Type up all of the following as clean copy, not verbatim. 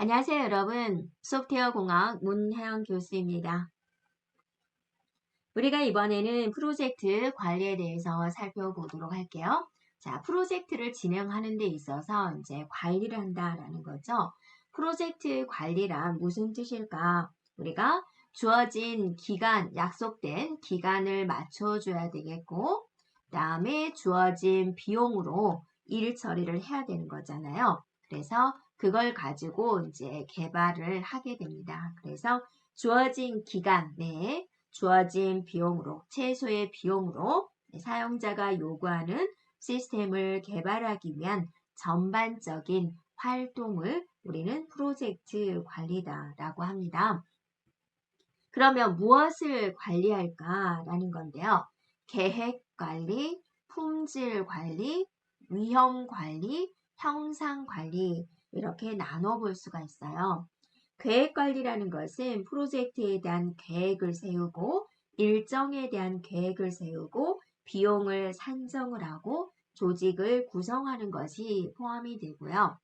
안녕하세요, 여러분. 소프트웨어 공학 문혜영 교수입니다. 우리가 이번에는 프로젝트 관리에 대해서 살펴보도록 할게요. 자, 프로젝트를 진행하는 데 있어서 이제 관리를 한다라는 거죠. 프로젝트 관리란 무슨 뜻일까? 우리가 주어진 기간, 약속된 기간을 맞춰줘야 되겠고, 그다음에 주어진 비용으로 일 처리를 해야 되는 거잖아요. 그래서 그걸 가지고 이제 개발을 하게 됩니다. 그래서 주어진 기간 내에 주어진 비용으로, 최소의 비용으로 사용자가 요구하는 시스템을 개발하기 위한 전반적인 활동을 우리는 프로젝트 관리다라고 합니다. 그러면 무엇을 관리할까라는 건데요. 계획 관리, 품질 관리, 위험 관리, 형상 관리 이렇게 나눠볼 수가 있어요. 계획 관리라는 것은 프로젝트에 대한 계획을 세우고 일정에 대한 계획을 세우고 비용을 산정을 하고 조직을 구성하는 것이 포함이 되고요.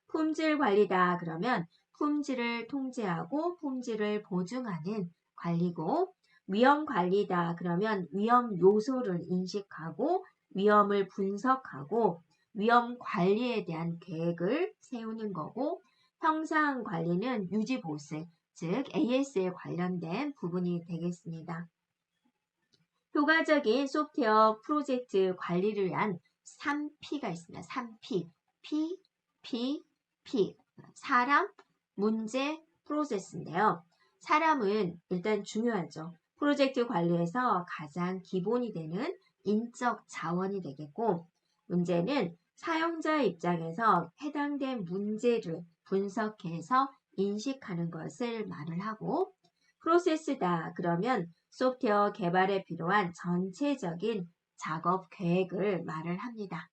품질 관리다 그러면 품질을 통제하고 품질을 보증하는 관리고, 위험 관리다 그러면 위험 요소를 인식하고 위험을 분석하고 위험 관리에 대한 계획을 세우는 거고, 형상 관리는 유지 보수, 즉 AS에 관련된 부분이 되겠습니다. 효과적인 소프트웨어 프로젝트 관리를 위한 3P가 있습니다. 3P. P. 사람, 문제, 프로세스인데요. 사람은 일단 중요하죠. 프로젝트 관리에서 가장 기본이 되는 인적 자원이 되겠고, 문제는 사용자 입장에서 해당된 문제를 분석해서 인식하는 것을 말을 하고, 프로세스다 그러면 소프트웨어 개발에 필요한 전체적인 작업 계획을 말을 합니다.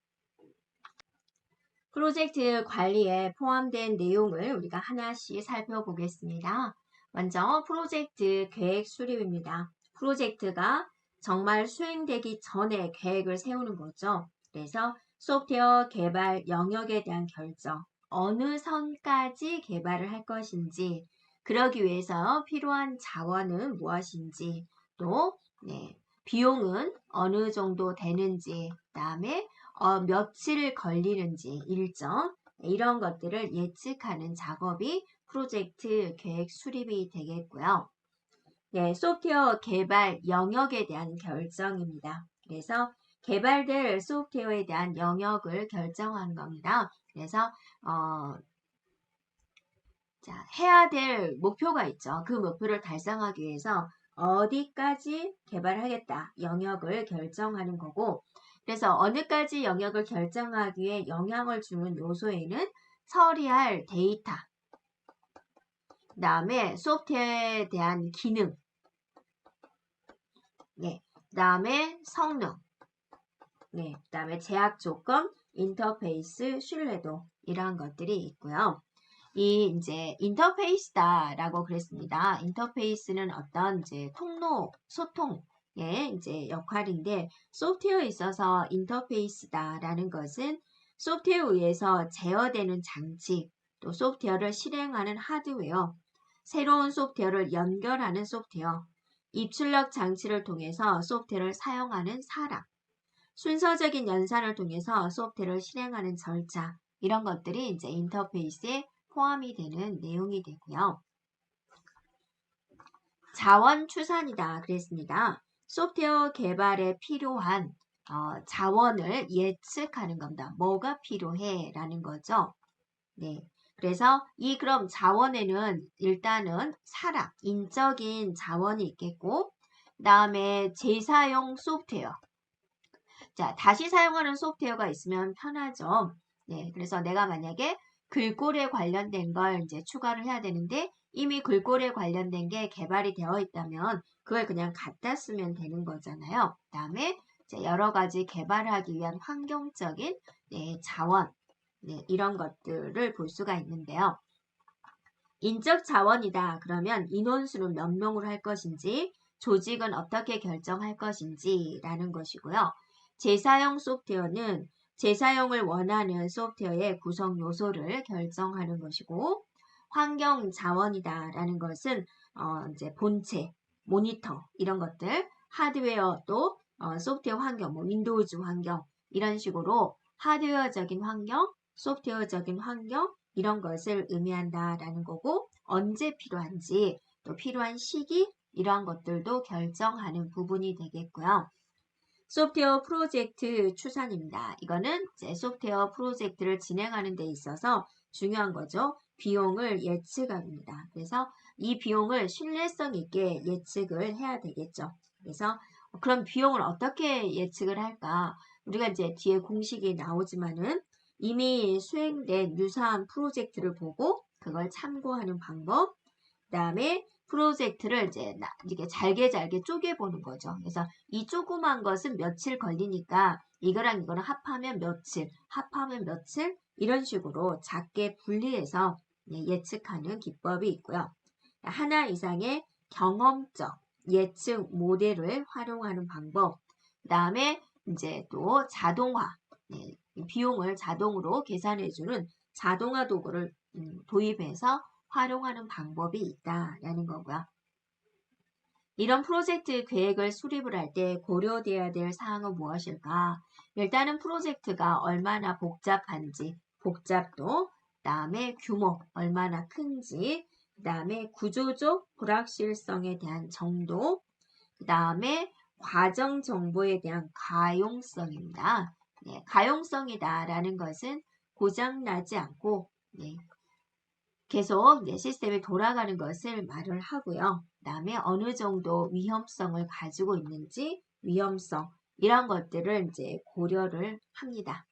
프로젝트 관리에 포함된 내용을 우리가 하나씩 살펴보겠습니다. 먼저 프로젝트 계획 수립입니다. 프로젝트가 정말 수행되기 전에 계획을 세우는 거죠. 그래서 소프트웨어 개발 영역에 대한 결정, 어느 선까지 개발을 할 것인지, 그러기 위해서 필요한 자원은 무엇인지, 또 비용은 어느 정도 되는지, 그다음에 며칠 걸리는지 일정 이런 것들을 예측하는 작업이 프로젝트 계획 수립이 되겠고요. 네, 소프트웨어 개발 영역에 대한 결정입니다. 그래서 개발될 소프트웨어에 대한 영역을 결정하는 겁니다. 그래서 해야 될 목표가 있죠. 그 목표를 달성하기 위해서 어디까지 개발하겠다 영역을 결정하는 거고, 그래서 어느까지 영역을 결정하기 위해 영향을 주는 요소에는 처리할 데이터, 그 다음에 소프트웨어에 대한 기능, 그 다음에 성능, 그 다음에 제약 조건, 인터페이스, 신뢰도 이러한 것들이 있고요. 이제 인터페이스다라고 그랬습니다. 인터페이스는 어떤 이제 통로, 소통의 이제 역할인데, 소프트웨어에 있어서 인터페이스다라는 것은 소프트웨어에 의해서 제어되는 장치, 또 소프트웨어를 실행하는 하드웨어, 새로운 소프트웨어를 연결하는 소프트웨어, 입출력 장치를 통해서 소프트웨어를 사용하는 사람, 순서적인 연산을 통해서 소프트웨어를 실행하는 절차, 이런 것들이 이제 인터페이스에 포함이 되는 내용이 되고요. 자원 추산이다 그랬습니다. 소프트웨어 개발에 필요한 자원을 예측하는 겁니다. 뭐가 필요해 라는 거죠. 네. 그래서 그럼 자원에는 일단은 사람, 인적인 자원이 있겠고, 그 다음에 재사용 소프트웨어. 자, 다시 사용하는 소프트웨어가 있으면 편하죠. 네. 그래서 내가 만약에 글꼴에 관련된 걸 이제 추가를 해야 되는데, 이미 글꼴에 관련된 게 개발이 되어 있다면 그걸 그냥 갖다 쓰면 되는 거잖아요. 그 다음에 여러 가지 개발하기 위한 환경적인 자원, 이런 것들을 볼 수가 있는데요. 인적 자원이다 그러면 인원수는 몇 명으로 할 것인지, 조직은 어떻게 결정할 것인지 라는 것이고요. 재사용 소프트웨어는 재사용을 원하는 소프트웨어의 구성 요소를 결정하는 것이고, 환경 자원이다라는 것은 이제 본체, 모니터 이런 것들, 하드웨어 또 소프트웨어 환경, 뭐 윈도우즈 환경 이런 식으로 하드웨어적인 환경, 소프트웨어적인 환경 이런 것을 의미한다라는 거고 언제 필요한지 또 필요한 시기 이러한 것들도 결정하는 부분이 되겠고요. 소프트웨어 프로젝트 추산입니다. 이거는 이제 소프트웨어 프로젝트를 진행하는 데 있어서 중요한 거죠. 비용을 예측합니다. 그래서 이 비용을 신뢰성 있게 예측을 해야 되겠죠. 그래서 그럼 비용을 어떻게 예측을 할까? 우리가 이제 뒤에 공식이 나오지만은 이미 수행된 유사한 프로젝트를 보고 그걸 참고하는 방법, 그 다음에 프로젝트를 이제 이렇게 잘게 쪼개보는 거죠. 그래서 이 조그만 것은 며칠 걸리니까 이거랑 이거랑 합하면 며칠, 합하면 며칠 이런 식으로 작게 분리해서 예측하는 기법이 있고요. 하나 이상의 경험적 예측 모델을 활용하는 방법, 그 다음에 이제 또 자동화, 비용을 자동으로 계산해주는 자동화 도구를 도입해서 활용하는 방법이 있다라는 거고요. 이런 프로젝트 계획을 수립을 할 때 고려돼야 될 사항은 무엇일까? 일단은 프로젝트가 얼마나 복잡한지, 복잡도, 그 다음에 규모 얼마나 큰지, 그 다음에 구조적 불확실성에 대한 정도, 그 다음에 과정 정보에 대한 가용성입니다. 가용성이다라는 것은 고장나지 않고 계속 시스템이 돌아가는 것을 말을 하고요. 그 다음에 어느 정도 위험성을 가지고 있는지 위험성 이런 것들을 이제 고려를 합니다.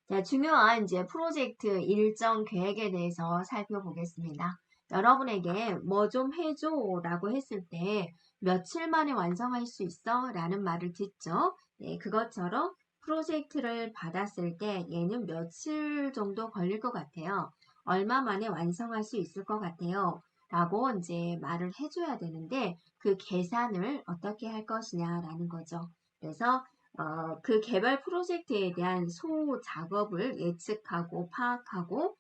자, 중요한 이제 프로젝트 일정 계획에 대해서 살펴보겠습니다. 여러분에게 뭐 좀 해줘 라고 했을 때 며칠 만에 완성할 수 있어? 라는 말을 듣죠. 그것처럼 프로젝트를 받았을 때 얘는 며칠 정도 걸릴 것 같아요. 얼마 만에 완성할 수 있을 것 같아요. 라고 이제 말을 해줘야 되는데 그 계산을 어떻게 할 것이냐라는 거죠. 그래서 그 개발 프로젝트에 대한 소 작업을 예측하고 파악하고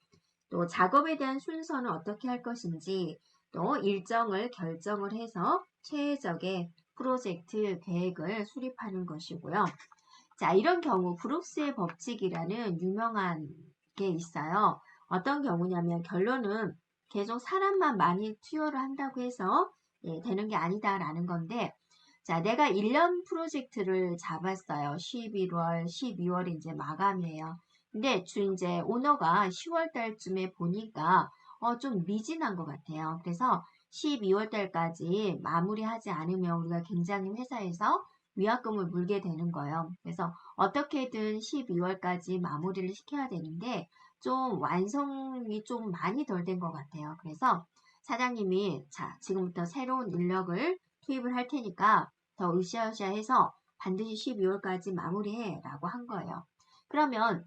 또 작업에 대한 순서는 어떻게 할 것인지 또 일정을 결정을 해서 최적의 프로젝트 계획을 수립하는 것이고요. 자, 이런 경우 브룩스의 법칙이라는 유명한 게 있어요. 어떤 경우냐면 결론은 계속 사람만 많이 투여를 한다고 해서 되는 게 아니다라는 건데 자, 내가 1년 프로젝트를 잡았어요. 11월, 12월이 이제 마감이에요. 근데 이제 오너가 10월 달쯤에 보니까 좀 미진한 것 같아요. 그래서 12월 달까지 마무리하지 않으면 우리가 굉장히 회사에서 위약금을 물게 되는 거예요. 그래서 어떻게든 12월까지 마무리를 시켜야 되는데 좀 완성이 좀 많이 덜 된 것 같아요. 그래서 사장님이 자, 지금부터 새로운 인력을 투입을 할 테니까 더 으쌰으쌰해서 반드시 12월까지 마무리해 라고 한 거예요. 그러면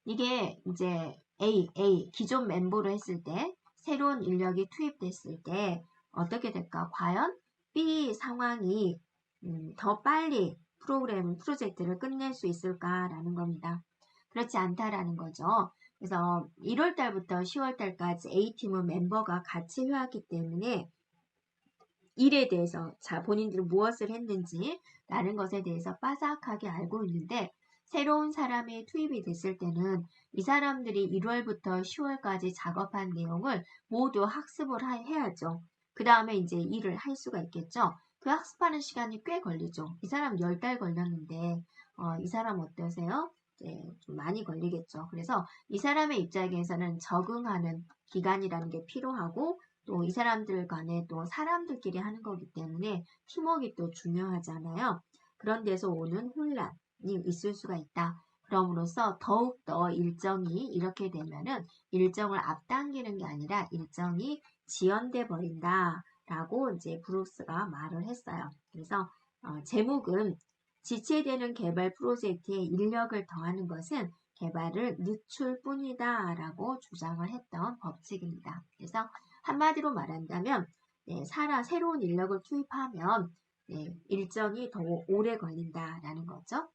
이게 이제 A 기존 멤버로 했을 때 새로운 인력이 투입됐을 때 어떻게 될까? 과연 B 상황이 더 빨리 프로젝트를 끝낼 수 있을까라는 겁니다. 그렇지 않다라는 거죠. 그래서 1월 달부터 10월 달까지 A팀은 멤버가 같이 해왔기 때문에 일에 대해서 본인들이 무엇을 했는지 라는 것에 대해서 빠삭하게 알고 있는데 새로운 사람이 투입이 됐을 때는 이 사람들이 1월부터 10월까지 작업한 내용을 모두 학습을 해야죠. 그 다음에 이제 일을 할 수가 있겠죠. 그 학습하는 시간이 꽤 걸리죠. 이 사람 10달 걸렸는데 이 사람 어떠세요? 좀 많이 걸리겠죠. 그래서 이 사람의 입장에서는 적응하는 기간이라는 게 필요하고 또 이 사람들 간에 또 사람들끼리 하는 거기 때문에 팀워크가 또 중요하잖아요. 그런 데서 오는 혼란이 있을 수가 있다. 그럼으로써 더욱더 일정이 이렇게 되면은 일정을 앞당기는 게 아니라 일정이 지연돼 버린다. 라고 이제 브룩스가 말을 했어요. 그래서 제목은 지체되는 개발 프로젝트에 인력을 더하는 것은 개발을 늦출 뿐이다. 라고 주장을 했던 법칙입니다. 그래서 한마디로 말한다면 새로운 인력을 투입하면 일정이 더 오래 걸린다라는 거죠.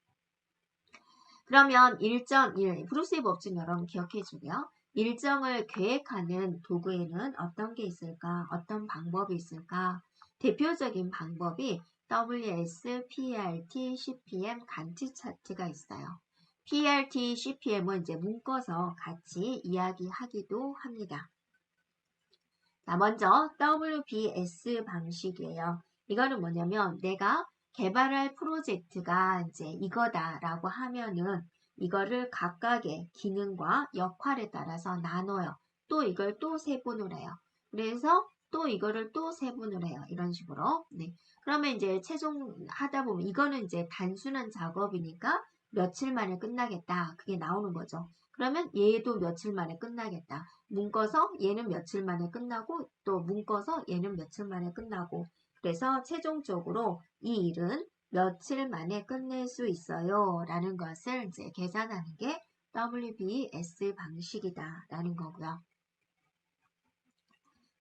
그러면 브루스의 법칙 여러분 기억해 주고요. 일정을 계획하는 도구에는 어떤 게 있을까? 어떤 방법이 있을까? 대표적인 방법이 WS, PERT, CPM, 간트 차트가 있어요. PERT, CPM은 이제 묶어서 같이 이야기하기도 합니다. 자, 먼저 WBS 방식이에요. 이거는 뭐냐면 내가 개발할 프로젝트가 이제 이거다라고 하면은 이거를 각각의 기능과 역할에 따라서 나눠요. 또 이걸 또 세분을 해요. 그래서 또 이거를 또 세분을 해요. 이런 식으로. 네. 그러면 이제 최종 하다 보면 이거는 이제 단순한 작업이니까 며칠 만에 끝나겠다. 그게 나오는 거죠. 그러면 얘도 며칠 만에 끝나겠다. 묶어서 얘는 며칠 만에 끝나고 또 묶어서 얘는 며칠 만에 끝나고 그래서 최종적으로 이 일은 며칠 만에 끝낼 수 있어요 라는 것을 이제 계산하는 게 WBS 방식이다 라는 거고요.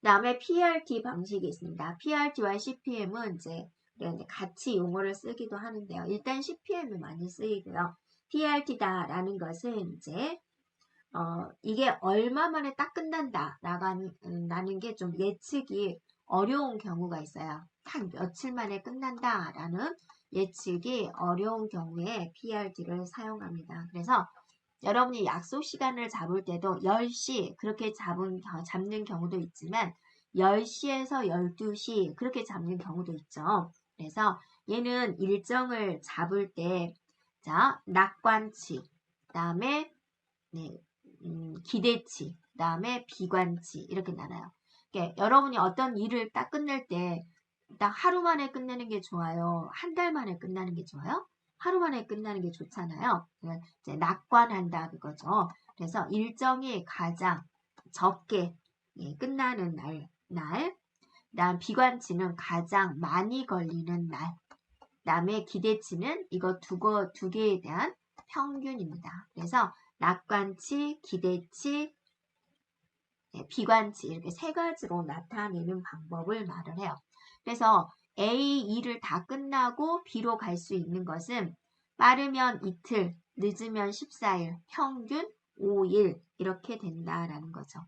그 다음에 PRT 방식이 있습니다. PRT와 CPM은 이제 같이 용어를 쓰기도 하는데요. 일단 CPM이 많이 쓰이고요. PRT다라는 것은 이제 이게 얼마 만에 딱 끝난다 라는 게 좀 예측이 어려운 경우가 있어요. 딱 며칠 만에 끝난다 라는 예측이 어려운 경우에 PRT를 사용합니다. 그래서 여러분이 약속 시간을 잡을 때도 10시 그렇게 잡는 경우도 있지만 10시에서 12시 그렇게 잡는 경우도 있죠. 그래서 얘는 일정을 잡을 때 자, 낙관치, 그 다음에 네, 기대치, 그 다음에 비관치 이렇게 나눠요. 그러니까 여러분이 어떤 일을 딱 끝낼 때 딱 하루 만에 끝내는 게 좋아요? 한 달 만에 끝나는 게 좋아요? 하루 만에 끝나는 게 좋잖아요. 이제 낙관한다 그거죠. 그래서 일정이 가장 적게 끝나는 그다음 비관치는 가장 많이 걸리는 날, 그다음에 기대치는 이거 두 개에 대한 평균입니다. 그래서 낙관치, 기대치, 비관치 이렇게 세 가지로 나타내는 방법을 말을 해요. 그래서 A, 2를 다 끝나고 B로 갈 수 있는 것은 빠르면 이틀, 늦으면 14일, 평균 5일 이렇게 된다라는 거죠.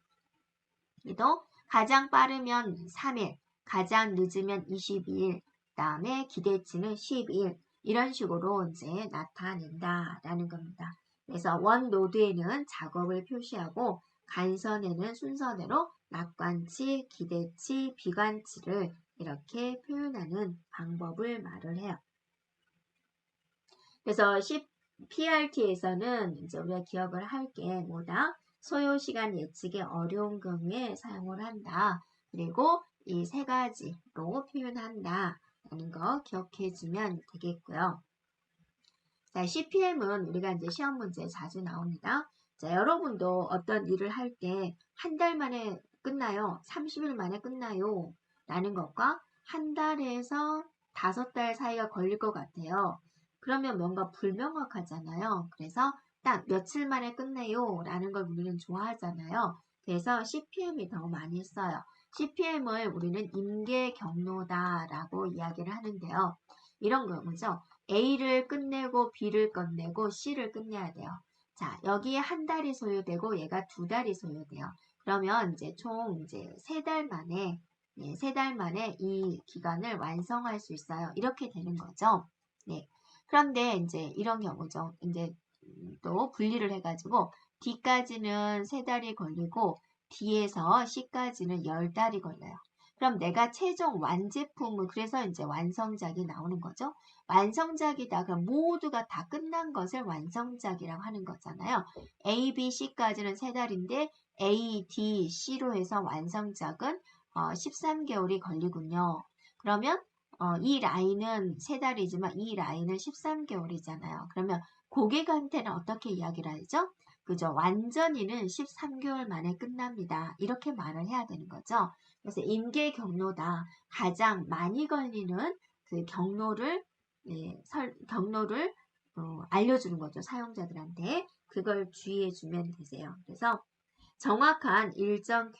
또 가장 빠르면 3일, 가장 늦으면 22일, 그다음에 기대치는 12일 이런 식으로 이제 나타낸다라는 겁니다. 그래서 원 노드에는 작업을 표시하고 간선에는 순서대로 낙관치, 기대치, 비관치를 이렇게 표현하는 방법을 말을 해요. 그래서 PRT에서는 이제 우리가 기억을 할 게 뭐다? 소요시간 예측이 어려운 경우에 사용을 한다. 그리고 이 세 가지로 표현한다. 라는 거 기억해 주면 되겠고요. 자, CPM은 우리가 이제 시험 문제에 자주 나옵니다. 자, 여러분도 어떤 일을 할 때 한 달 만에 끝나요? 30일 만에 끝나요? 라는 것과 한 달에서 5달 사이가 걸릴 것 같아요. 그러면 뭔가 불명확하잖아요. 그래서 딱 며칠 만에 끝내요 라는 걸 우리는 좋아하잖아요. 그래서 CPM이 더 많이 써요. CPM을 우리는 임계 경로다라고 이야기를 하는데요. 이런 거죠. A를 끝내고 B를 끝내고 C를 끝내야 돼요. 자, 여기에 한 달이 소요되고 얘가 2달이 소요돼요. 그러면 이제 총 이제 3달 만에 네, 3달 만에 이 기간을 완성할 수 있어요. 이렇게 되는 거죠. 네. 그런데 이제 이런 경우죠. 이제 또 분리를 해가지고 D까지는 3달이 걸리고 D에서 C까지는 10달이 걸려요. 그럼 내가 최종 완제품을 그래서 이제 완성작이 나오는 거죠. 완성작이다. 그럼 모두가 다 끝난 것을 완성작이라고 하는 거잖아요. A, B, C까지는 3달인데 A, D, C로 해서 완성작은 13개월이 걸리군요. 그러면 이 라인은 3달이지만 이 라인은 13개월이잖아요. 그러면 고객한테는 어떻게 이야기를 하죠? 그죠? 완전히는 13개월 만에 끝납니다. 이렇게 말을 해야 되는 거죠. 그래서 임계 경로다. 가장 많이 걸리는 그 경로를 알려주는 거죠. 사용자들한테. 그걸 주의해주면 되세요. 그래서 정확한 일정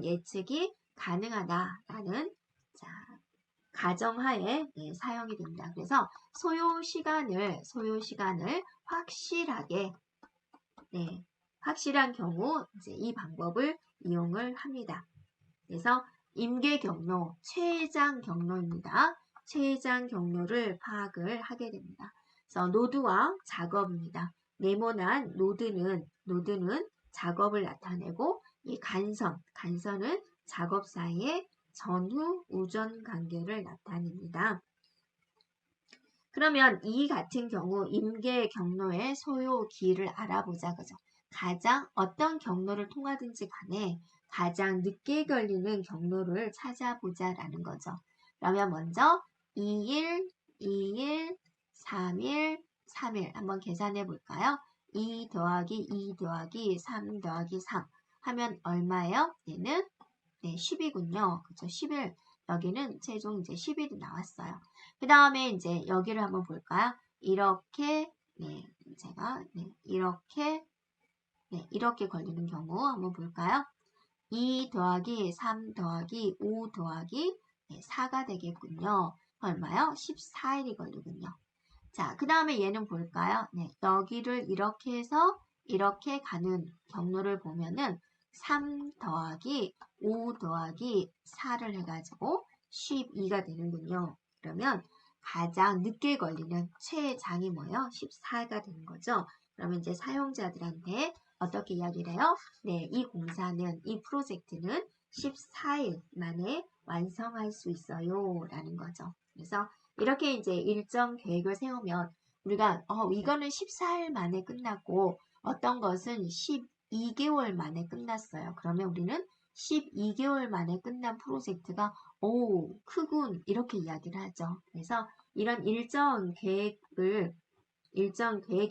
예측이 가능하다라는 자, 가정하에 사용이 됩니다. 그래서 소요 시간을 확실하게 확실한 경우 이제 이 방법을 이용을 합니다. 그래서 임계 경로, 최장 경로입니다. 최장 경로를 파악을 하게 됩니다. 그래서 노드와 작업입니다. 네모난 노드는 작업을 나타내고 이 간선은 작업 사이의 전후 우전 관계를 나타냅니다. 그러면 이 같은 경우 임계 경로의 소요 길을 알아보자, 그죠? 가장 어떤 경로를 통하든지 간에 가장 늦게 걸리는 경로를 찾아보자라는 거죠. 그러면 먼저 2일, 2일, 3일, 3일 한번 계산해 볼까요? 2 더하기 2 더하기 3 더하기 3 하면 얼마예요? 얘는 10이군요. 그죠? 10일. 여기는 최종 이제 10일이 나왔어요. 그 다음에 이제 여기를 한번 볼까요? 이렇게, 제가, 이렇게 걸리는 경우 한번 볼까요? 2 더하기 3 더하기 5 더하기 4가 되겠군요. 얼마요? 14일이 걸리군요. 자, 그 다음에 얘는 볼까요? 여기를 이렇게 해서 이렇게 가는 경로를 보면은 3 더하기 5 더하기 4를 해가지고 12가 되는군요. 그러면 가장 늦게 걸리는 최장이 뭐예요? 14가 되는 거죠. 그러면 이제 사용자들한테 어떻게 이야기를 해요? 이 공사는, 이 프로젝트는 14일 만에 완성할 수 있어요. 라는 거죠. 그래서 이렇게 이제 일정 계획을 세우면 우리가 이거는 14일 만에 끝났고 어떤 것은 12개월 만에 끝났어요. 그러면 우리는 12개월 만에 끝난 프로젝트가 오, 크군 이렇게 이야기를 하죠. 그래서 이런 일정 계획에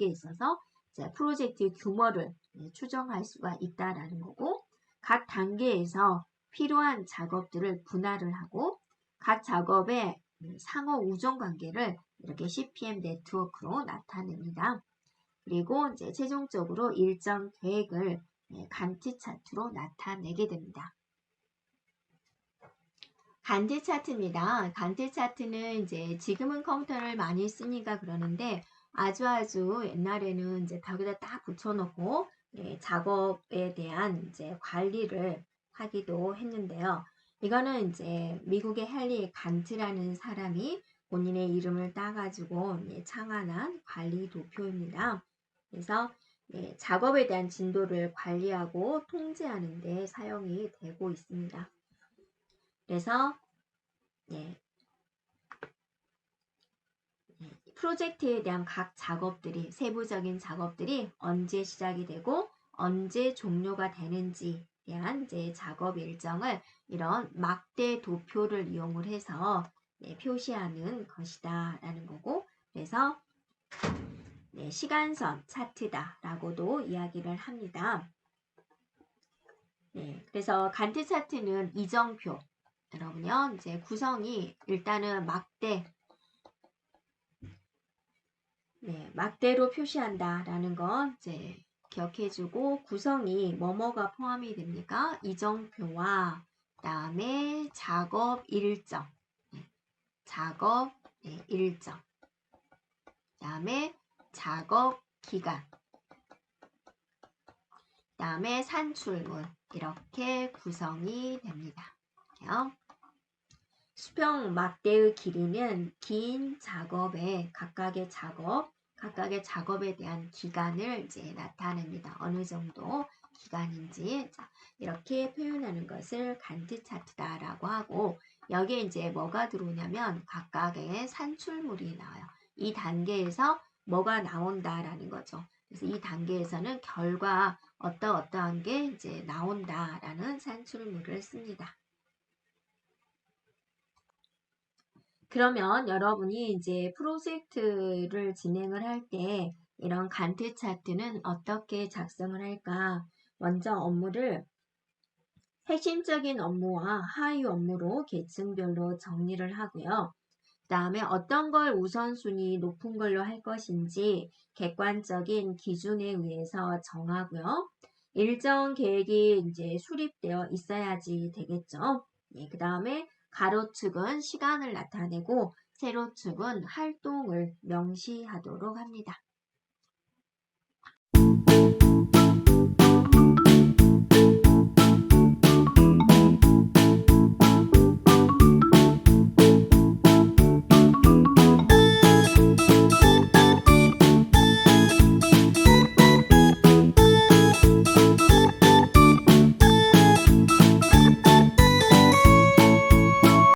있어서 이제 프로젝트 규모를 추정할 수가 있다라는 거고 각 단계에서 필요한 작업들을 분할을 하고 각 작업의 상호 우정 관계를 이렇게 CPM 네트워크로 나타냅니다. 그리고 이제 최종적으로 일정 계획을 간트 차트로 나타내게 됩니다. 간트 차트입니다. 간트 차트는 이제 지금은 컴퓨터를 많이 쓰니까 그러는데 아주 옛날에는 이제 벽에다 딱 붙여놓고 작업에 대한 이제 관리를 하기도 했는데요. 이거는 이제 미국의 헨리 간트라는 사람이 본인의 이름을 따가지고 창안한 관리 도표입니다. 그래서 작업에 대한 진도를 관리하고 통제하는 데 사용이 되고 있습니다. 그래서 프로젝트에 대한 각 작업들이 세부적인 작업들이 언제 시작이 되고 언제 종료가 되는지에 대한 이제 작업 일정을 이런 막대 도표를 이용을 해서 표시하는 것이다 라는 거고 그래서 시간선 차트다 라고도 이야기를 합니다. 그래서 간트 차트는 이정표 여러분요 이제 구성이 일단은 막대로 표시한다라는 건 이제 기억해주고 구성이 뭐뭐가 포함이 됩니까? 이정표와 그다음에 작업 일정, 그다음에 작업 기간, 그다음에 산출물 이렇게 구성이 됩니다. 수평 막대의 길이는 긴 작업의 각각의 작업에 대한 기간을 이제 나타냅니다. 어느 정도 기간인지 이렇게 표현하는 것을 간트 차트다라고 하고 여기에 이제 뭐가 들어오냐면 각각의 산출물이 나와요. 이 단계에서 뭐가 나온다라는 거죠. 그래서 이 단계에서는 결과 어떠한 게 이제 나온다라는 산출물을 씁니다. 그러면 여러분이 이제 프로젝트를 진행을 할 때 이런 간트 차트는 어떻게 작성을 할까? 먼저 업무를 핵심적인 업무와 하위 업무로 계층별로 정리를 하고요. 그 다음에 어떤 걸 우선순위 높은 걸로 할 것인지 객관적인 기준에 의해서 정하고요. 일정 계획이 이제 수립되어 있어야지 되겠죠. 그 다음에 가로축은 시간을 나타내고 세로축은 활동을 명시하도록 합니다.